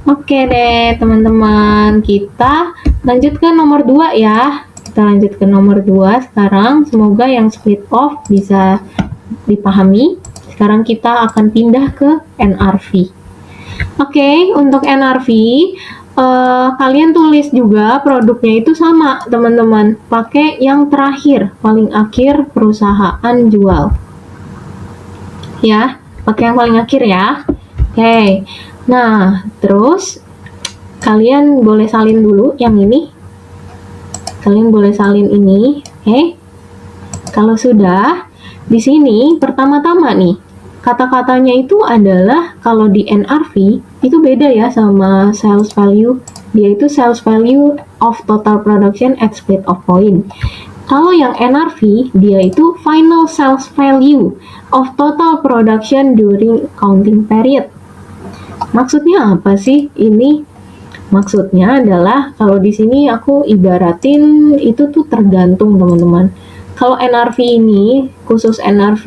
Oke deh teman-teman, kita lanjut ke nomor 2 ya. Kita lanjut ke nomor 2 sekarang. Semoga yang split off bisa dipahami. Sekarang kita akan pindah ke NRV. Oke, untuk NRV kalian tulis juga produknya itu sama teman-teman, pakai yang terakhir, paling akhir perusahaan jual ya, pakai yang paling akhir ya. Oke, nah terus kalian boleh salin dulu yang ini, kalian boleh salin ini. Oke, kalau sudah di sini pertama-tama nih kata-katanya itu adalah, kalau di NRV itu beda ya sama sales value. Dia itu sales value of total production at split off point. Kalau yang NRV, dia itu final sales value of total production during counting period. Maksudnya apa sih ini? Maksudnya adalah, kalau di sini aku ibaratin itu tuh tergantung teman-teman. Kalau NRV ini, khusus NRV,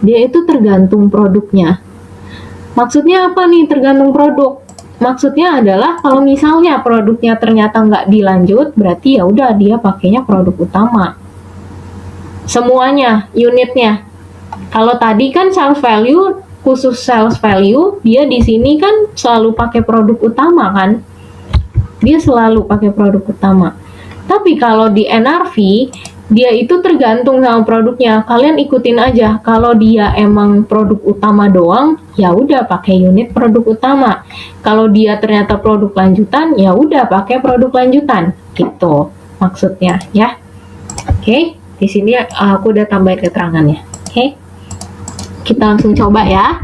dia itu tergantung produknya. Maksudnya apa nih tergantung produk? Maksudnya adalah kalau misalnya produknya ternyata nggak dilanjut, berarti ya udah dia pakainya produk utama. Semuanya, unitnya. Kalau tadi kan sales value, khusus sales value, dia di sini kan selalu pakai produk utama kan? Dia selalu pakai produk utama. Tapi kalau di NRV, dia itu tergantung sama produknya. Kalian ikutin aja. Kalau dia emang produk utama doang, ya udah pakai unit produk utama. Kalau dia ternyata produk lanjutan, ya udah pakai produk lanjutan. Gitu maksudnya ya. Oke, di sini aku udah tambahin keterangannya. Oke. Kita langsung coba ya.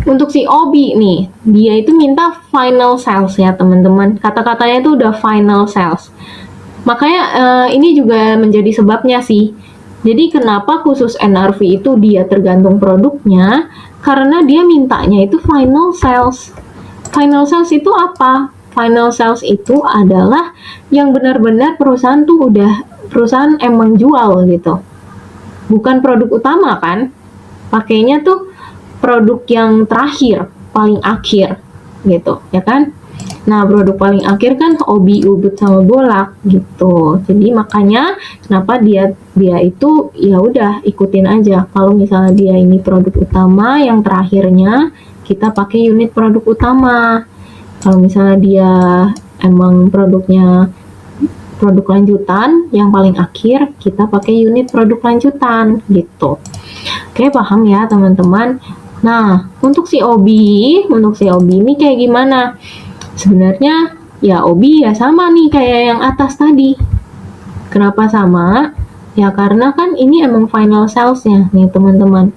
Untuk si OB nih, dia itu minta final sales ya teman-teman. Kata-katanya itu udah final sales. Makanya ini juga menjadi sebabnya sih. Jadi kenapa khusus NRV itu dia tergantung produknya? Karena dia mintanya itu final sales. Final sales itu apa? Final sales itu adalah yang benar-benar perusahaan tuh perusahaan emang jual gitu. Bukan produk utama kan? Pakainya tuh produk yang terakhir, paling akhir gitu, ya kan? Nah, produk paling akhir kan OB, ubud sama bolak gitu. Jadi makanya kenapa dia itu ya udah ikutin aja. Kalau misalnya dia ini produk utama, yang terakhirnya kita pakai unit produk utama. Kalau misalnya dia emang produknya produk lanjutan, yang paling akhir kita pakai unit produk lanjutan gitu. Oke, paham ya teman-teman? Nah, untuk si OB ini kayak gimana? Sebenarnya ya OB ya sama nih kayak yang atas tadi. Kenapa sama? Ya karena kan ini emang final salesnya nih teman-teman.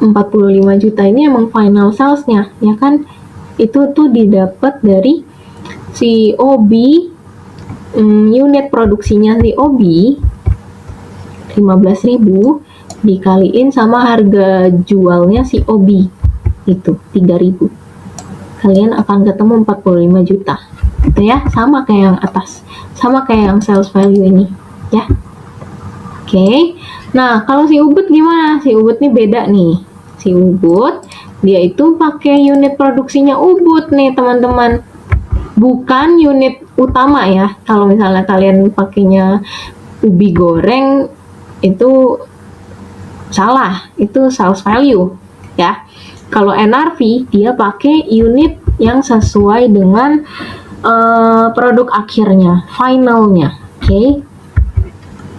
45 juta ini emang final salesnya, ya kan? Itu tuh didapat dari si OB, unit produksinya si OB 15.000 dikaliin sama harga jualnya si OB itu 3.000. Kalian akan ketemu 45 juta gitu ya, sama kayak yang atas, sama kayak yang sales value ini ya. Oke, nah kalau si ubud gimana? Si ubud nih beda nih. Si ubud dia itu pakai unit produksinya ubud nih teman-teman, bukan unit utama ya. Kalau misalnya kalian pakainya ubi goreng itu salah, itu sales value ya. Kalau NRV dia pakai unit yang sesuai dengan produk akhirnya, finalnya. Oke.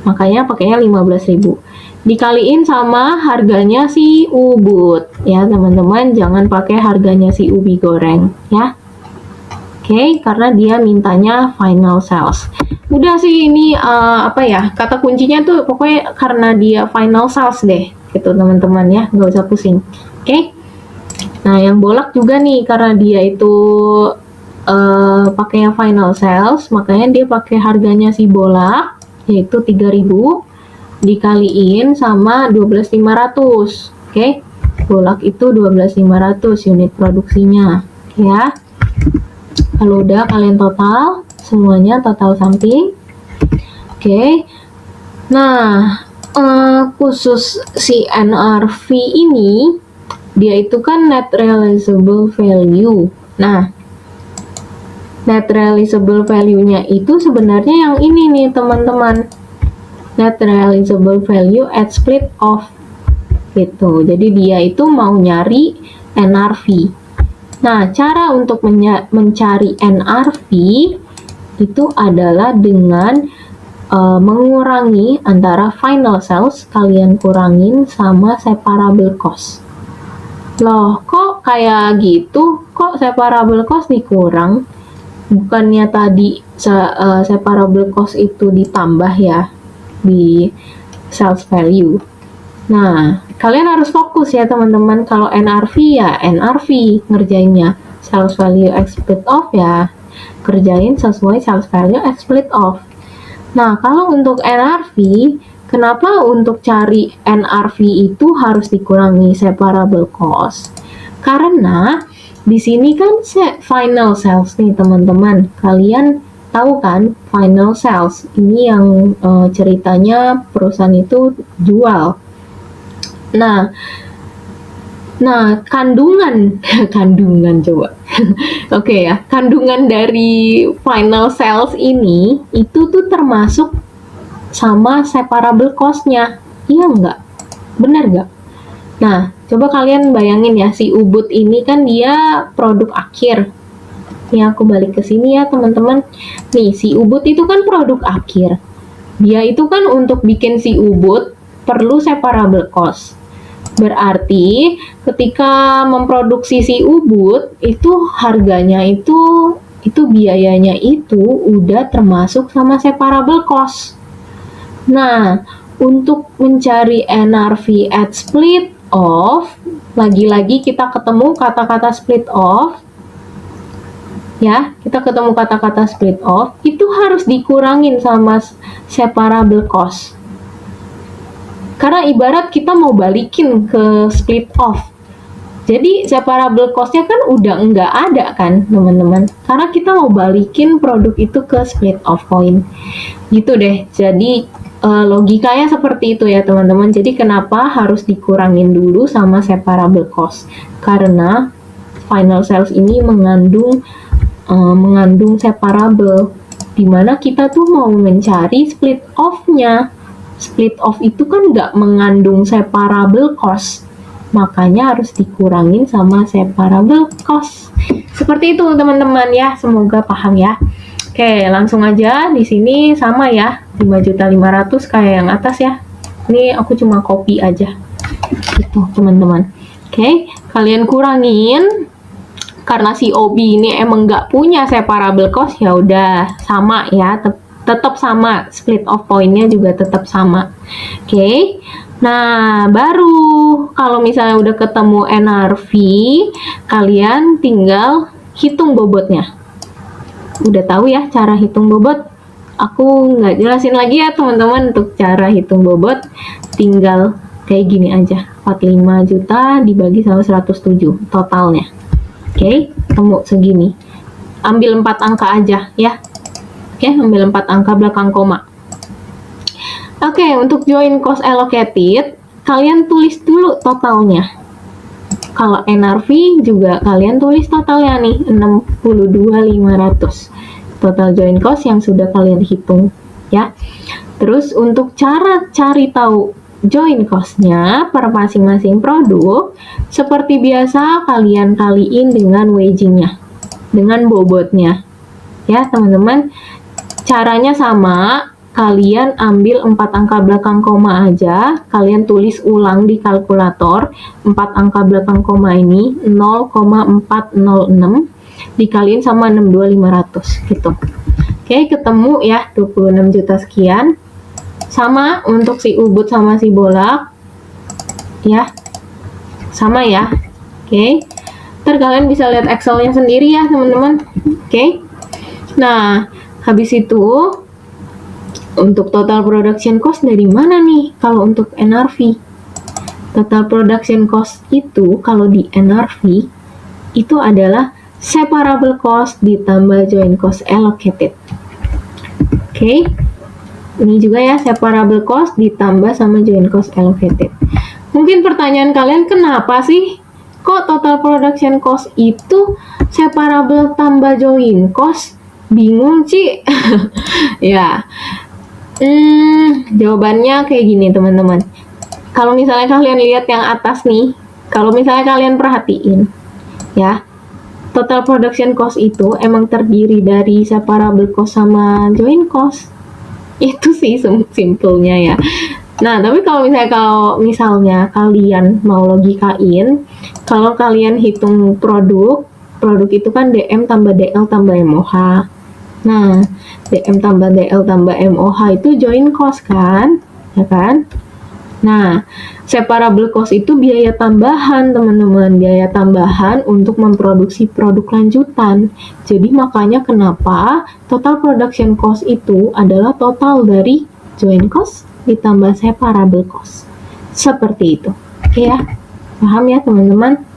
Makanya pakainya 15.000. Dikaliin sama harganya si ubud ya, teman-teman. Jangan pakai harganya si ubi goreng ya. Oke, karena dia mintanya final sales. Udah sih ini apa ya? Kata kuncinya tuh pokoknya karena dia final sales deh. Gitu teman-teman ya, nggak usah pusing. Oke. Nah, yang bolak juga nih, karena dia itu pakainya final sales, makanya dia pakai harganya si bolak, yaitu 3.000, dikaliin sama 12.500. Oke, bolak itu 12.500 unit produksinya. Ya, kalau udah kalian total, semuanya total samping. Oke, nah khusus si NRV ini, dia itu kan net realizable value. Nah, Net realizable value-nya itu sebenarnya yang ini nih teman-teman. Net realizable value at split off gitu. Jadi dia itu mau nyari NRV. Nah, cara untuk mencari NRV itu adalah dengan mengurangi antara final sales, kalian kurangin sama separable cost. Loh, kok kayak gitu? Kok separable cost dikurang? Bukannya tadi separable cost itu ditambah ya di sales value. Nah, kalian harus fokus ya teman-teman. Kalau NRV ya NRV ngerjainnya. Sales value X split off ya kerjain sesuai sales value X split off. Nah, kalau untuk NRV, kenapa untuk cari NRV itu harus dikurangi separable cost? Karena di sini kan final sales nih teman-teman. Kalian tahu kan final sales ini yang ceritanya perusahaan itu jual. Nah kandungan coba. Oke ya, kandungan dari final sales ini itu tuh termasuk sama separable cost-nya. Iya nggak? Benar nggak? Nah, coba kalian bayangin ya, si Ubud ini kan dia produk akhir. Nih aku balik ke sini ya teman-teman. Nih, si Ubud itu kan produk akhir. Dia itu kan untuk bikin si Ubud perlu separable cost. Berarti ketika memproduksi si Ubud itu harganya itu biayanya itu udah termasuk sama separable cost. Nah, untuk mencari NRV at split off, lagi-lagi kita ketemu kata-kata split off. Ya, kita ketemu kata-kata split off, itu harus dikurangin sama separable cost. Karena ibarat kita mau balikin ke split off. Jadi separable cost-nya kan udah nggak ada kan, teman-teman. Karena kita mau balikin produk itu ke split off point. Gitu deh. Jadi logikanya seperti itu ya, teman-teman. Jadi kenapa harus dikurangin dulu sama separable cost? Karena final sales ini mengandung separable, dimana kita tuh mau mencari split off-nya. Split off itu kan nggak mengandung separable cost, makanya harus dikurangin sama separable cost. Seperti itu teman-teman ya, semoga paham ya. Oke, langsung aja di sini sama ya, 5.500.000 kayak yang atas ya. Ini aku cuma copy aja. Gitu, teman-teman. Oke, kalian kurangin. Karena si OB ini emang nggak punya separable cost, ya udah sama ya, tetap sama, split off point-nya juga tetap sama. Oke. Nah, baru kalau misalnya udah ketemu NRV, kalian tinggal hitung bobotnya. Udah tahu ya cara hitung bobot? Aku nggak jelasin lagi ya teman-teman untuk cara hitung bobot. Tinggal kayak gini aja, 45 juta dibagi sama 107 totalnya. Oke, ketemu segini. Ambil 4 angka aja ya. Oke, ambil 4 angka belakang koma. Oke, untuk join cost allocated, kalian tulis dulu totalnya. Kalau NRV juga kalian tulis totalnya nih, 62.500. Total join cost yang sudah kalian hitung ya. Terus untuk cara cari tahu join cost-nya per masing-masing produk, seperti biasa kalian kaliin dengan waging-nya, dengan bobotnya. Ya, teman-teman. Caranya sama, kalian ambil 4 angka belakang koma aja, kalian tulis ulang di kalkulator. 4 angka belakang koma ini 0,406 dikaliin sama 62.500 gitu. Oke, ketemu ya 26 juta sekian. Sama untuk si Ubud sama si Bolak ya, sama ya. Oke, ntar kalian bisa lihat Excel-nya sendiri ya teman-teman. Oke, nah habis itu untuk total production cost dari mana nih? Kalau untuk NRV, total production cost itu kalau di NRV itu adalah separable cost ditambah joint cost allocated. Oke. Ini juga ya, separable cost ditambah sama joint cost allocated. Mungkin pertanyaan kalian, kenapa sih Kok total production cost itu separable tambah join cost? Bingung, Ci. Ya. Jawabannya kayak gini, teman-teman. Kalau misalnya kalian lihat yang atas nih, kalau misalnya kalian perhatiin, ya, total production cost itu emang terdiri dari separable cost sama join cost. Itu sih simpelnya ya. Nah, tapi kalau misalnya kalian mau logikain, kalau kalian hitung produk itu kan DM tambah DL tambah MOH. Nah, DM tambah DL tambah MOH itu join cost kan? Ya kan? Nah, separable cost itu biaya tambahan, teman-teman. Biaya tambahan untuk memproduksi produk lanjutan. Jadi makanya kenapa total production cost itu adalah total dari join cost ditambah separable cost. Seperti itu. Oke ya? Paham ya, teman-teman?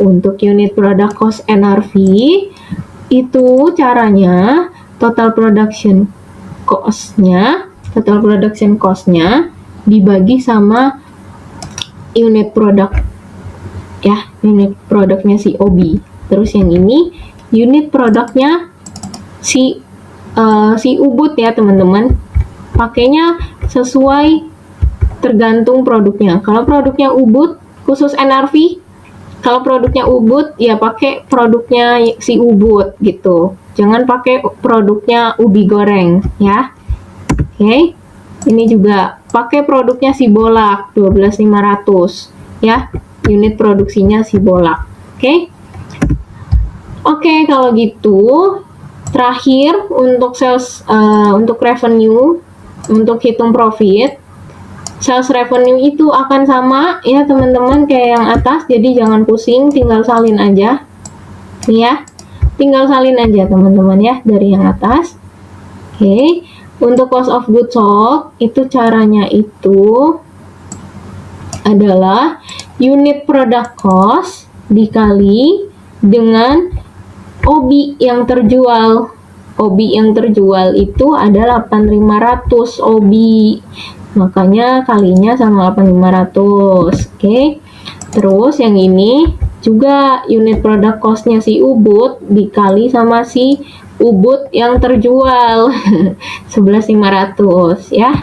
Untuk unit product cost NRV, itu caranya total production cost-nya dibagi sama unit produk, ya, unit produknya si OB. Terus yang ini unit produknya si ubud ya, teman-teman. Pakainya sesuai tergantung produknya. Kalau produknya ubud khusus NRV, kalau produknya ubud ya pakai produknya si ubud gitu. Jangan pakai produknya ubi goreng ya. Oke. Ini juga pakai produknya si bolak 12.500 ya. Unit produksinya si bolak. Oke. Oke, kalau gitu terakhir untuk sales untuk revenue, untuk hitung profit, sales revenue itu akan sama ya teman-teman kayak yang atas, jadi jangan pusing, tinggal salin aja nih ya, tinggal salin aja teman-teman ya dari yang atas. Oke, untuk cost of goods sold itu caranya itu adalah unit product cost dikali dengan OB yang terjual. OB yang terjual itu ada 8.500 OB. Makanya kalinya sama 8.500. Oke. Terus yang ini juga unit product cost-nya si ubud dikali sama si ubud yang terjual 11.500 ya.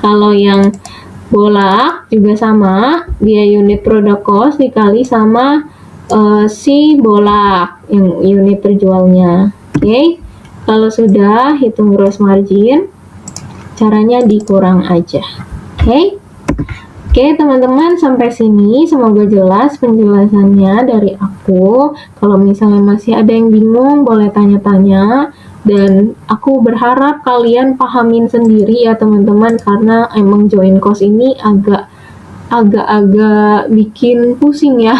Kalau yang bolak juga sama, dia unit product cost dikali sama si bolak yang unit terjualnya. Oke. Kalau sudah hitung gross margin, caranya dikurang aja. Oke. Oke, teman-teman, sampai sini semoga jelas penjelasannya dari aku. Kalau misalnya masih ada yang bingung, boleh tanya-tanya. Dan aku berharap kalian pahamin sendiri ya, teman-teman, karena emang join cost ini agak-agak bikin pusing ya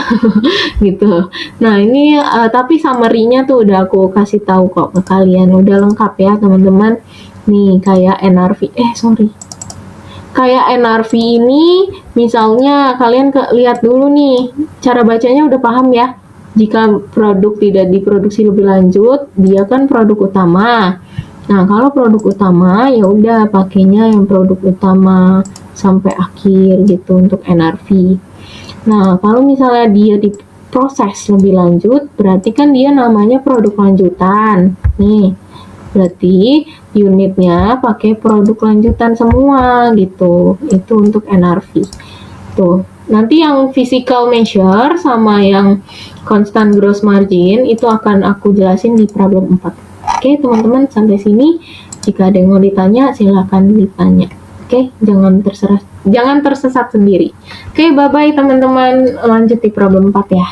gitu. Nah ini tapi summary-nya tuh udah aku kasih tahu kok ke kalian, udah lengkap ya teman-teman. Nih kayak NRV, kayak NRV ini misalnya kalian lihat dulu nih cara bacanya, udah paham ya. Jika produk tidak diproduksi lebih lanjut, dia kan produk utama. Nah kalau produk utama ya udah pakainya yang produk utama sampai akhir gitu untuk NRV. Nah, kalau misalnya dia diproses lebih lanjut, berarti kan dia namanya produk lanjutan. Nih, berarti unitnya pakai produk lanjutan semua gitu. Itu untuk NRV. Tuh, nanti yang physical measure sama yang constant gross margin itu akan aku jelasin di problem 4. Oke, teman-teman, sampai sini. Jika ada yang mau ditanya, silakan ditanya. Oke, jangan tersesat sendiri. Oke, bye-bye teman-teman. Lanjut di problem 4 ya.